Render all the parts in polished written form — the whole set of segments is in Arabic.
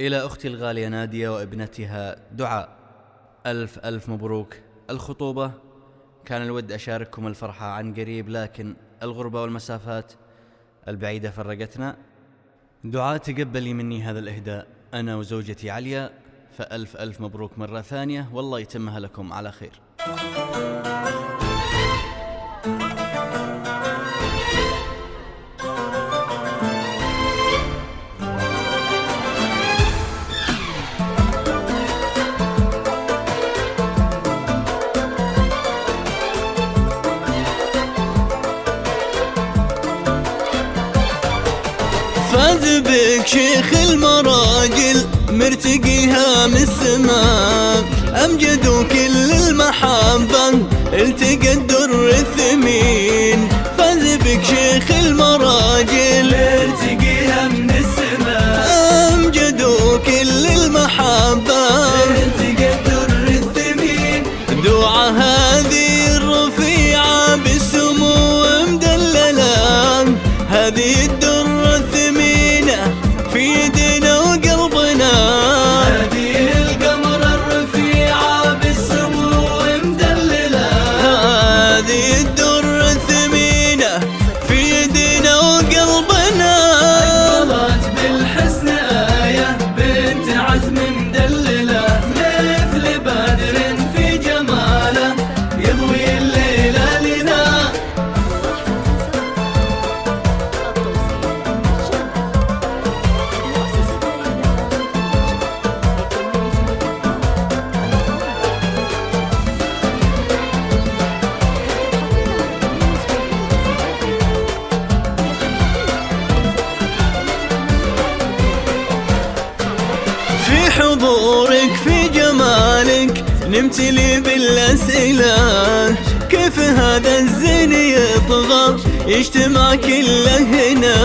إلى أختي الغالية نادية وابنتها دعاء، ألف ألف مبروك الخطوبة. كان الود أشارككم الفرحة عن قريب، لكن الغربة والمسافات البعيدة فرقتنا. دعاء تقبلي مني هذا الإهداء أنا وزوجتي عليا، فألف ألف مبروك مرة ثانية، والله يتمها لكم على خير. فاز بك شيخ المراجل مرتقيها من السماء، أمجد كل المحبة التقى الدر الثمين. فاز بك شيخ المراجل مرتقيها من السماء، أمجد كل المحبة التقى الدر الثمين. دعاء هذه الرفيعة بالسمو مدللة، هذه الدر الثمينة في يدنا وقلبنا، هذه القمر الرفيعة بالسمو مدللة، هذه الدر الثمينة في يدنا وقلبنا. أقبلت بالحسن آية بنت عزم مدللة، مثل بدر في جماله يضوي الليلة لنا. في حضورك في جمالك نمتلي بالأسئلة، كيف هذا الزين يطغى يجتمع كله هنا.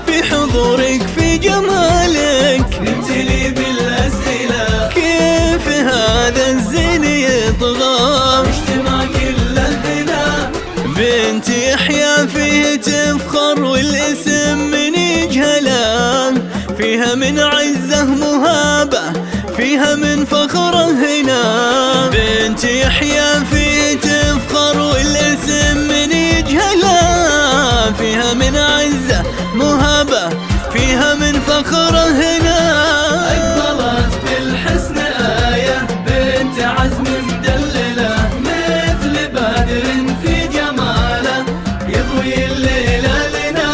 في حضورك في جمالك نمتلي بالأسئلة، كيف هذا الزين يطغى اجتمع كله هنا. بنت يحيى فيه تفخر والاسم من يجهله، فيها من عزه مهابة فيها من فخره هنا. بنت يحيى فيه تفخر والاسم من يجهله، فيها من عزه مهابة فيها من فخره هنا. أقبلت بالحسن آية بنت عزم مدللة، مثل بدر في جماله يضوي الليلة لنا.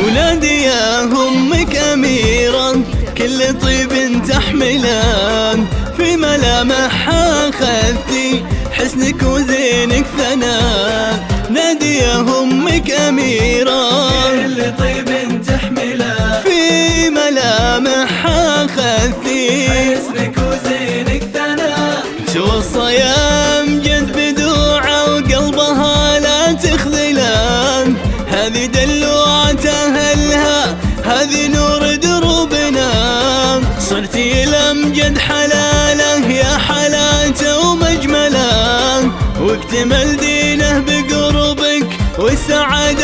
ونادية أمك أميرة كل طيب تحمله، في ملامحها خذتي حسنك وزينك ثناء. نادية أمك أميرة كل طيب تحمله، في ملامحها خذتي حسنك وزينك ثناء. توصى يا أمجد بدوعة وقلبها لا تخذله، هذه دلوعة أهلها هذه نور دروبنا. صرتي الأمجد حلاله يا حلاته ومجمله، واكتمل دينه بقربك والسعادة